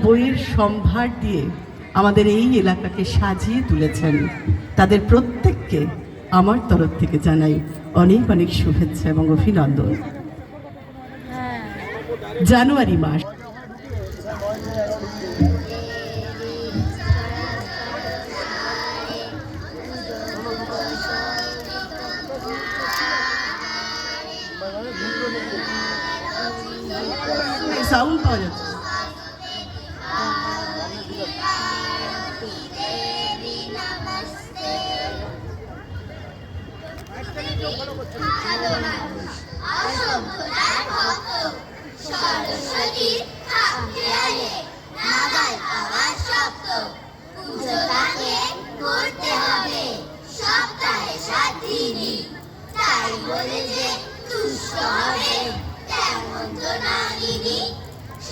বইয়ের সম্ভার দিয়ে আমাদের এই এলাকাকে সাজিয়ে তুলেছেন। তাদের প্রত্যেককে আমার তরফ থেকে জানাই অনেক অনেক শুভেচ্ছা এবং অভিনন্দন। জানুয়ারি মাস সাউন্ড পাওয়া যাচ্ছে।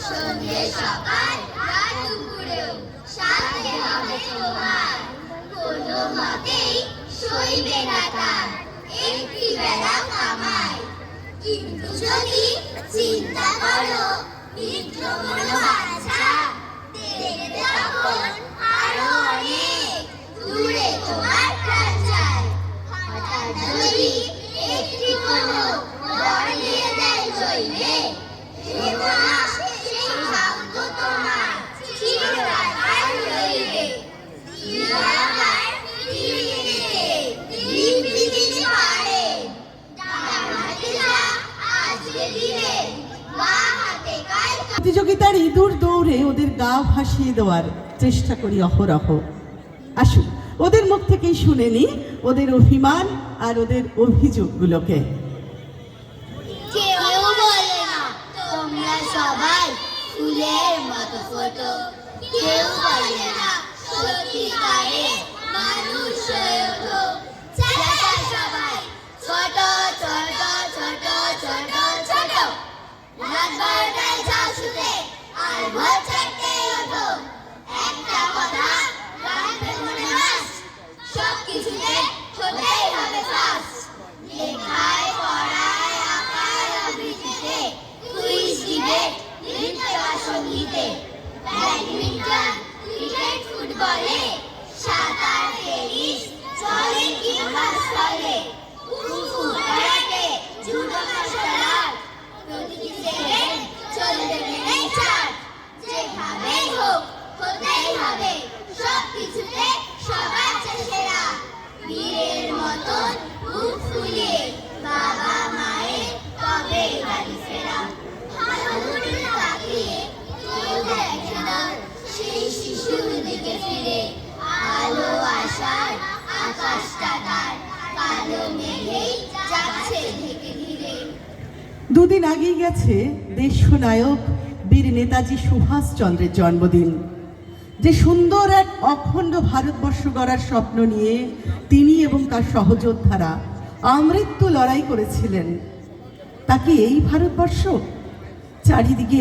সন্ধ্যে সকাল রাত দুপুরেও সাথে হবে তোমার, কোনো মতেই সইবে না তার একটি বেলা কামাই। কিন্তু যদি চিন্তা করো বিদ্র মনো বাচ্চা, দেখবে তখন আরো অনেক দূরে তোমার প্রাণ যায়। হঠাৎ যদি একটি কোনো বর নিয়ে দেয় জইবে, প্রতিযোগিতার ইঁদুর দৌড়ে ওদের গা ভাসিয়ে দেওয়ার চেষ্টা করি অহরহ। আসুন ওদের মুখ থেকেই শুনে নি ওদের অভিমান আর ওদের অভিযোগগুলোকে। কেউ বলে না তোমরা সবাই ফুলের মতো ফটো, কেউ বলে না সত্যিকারে মানুষ হয়ে ওঠো। চেষ্টা সবাই ছোট ছোট ছোট ছোট ছোট, রাত 12টায় যাও শুতে আর ভোর 4টায় ওঠো। একটা কথা রাখবে মনে মাস, সব কিছুতে হতেই হবে ফার্স্ট। লেখায় পড়ায় আঁকায় আবৃত্তিতে, কুইজ ডিবেট নৃত্য আর সঙ্গীতে, ব্যাডমিন্টন ক্রিকেট ফুটবলে, সাঁতার টেনিস চলে কিংবা স্থলে, kung fu karate judo martial art, প্রতিটি সেকেন্ড চলবে মেনে চার্ট। যেভাবেই হোক হতেই হবে সব কিছুতে সবার চেয়ে সেরা, বীরের মতন বুক ফুলিয়ে বাবা মায়ের তবে বাড়ি ফেরা। ভালো করে তাকিয়ে কেউ দেখে না সেই শিশুর দিকে ফিরে, আলো আসার আকাশটা তার কালো মেঘেই যাচ্ছে ধীরে ধীরে। দুদিন আগেই গেছে দেশনায়ক বীর নেতাজি সুভাষচন্দ্রের জন্মদিন। যে সুন্দর এক অখণ্ড ভারতবর্ষ গড়ার স্বপ্ন নিয়ে তিনি এবং তার সহযোদ্ধারা আমৃত্যু লড়াই করেছিলেন, তাকে এই ভারতবর্ষ চারিদিকে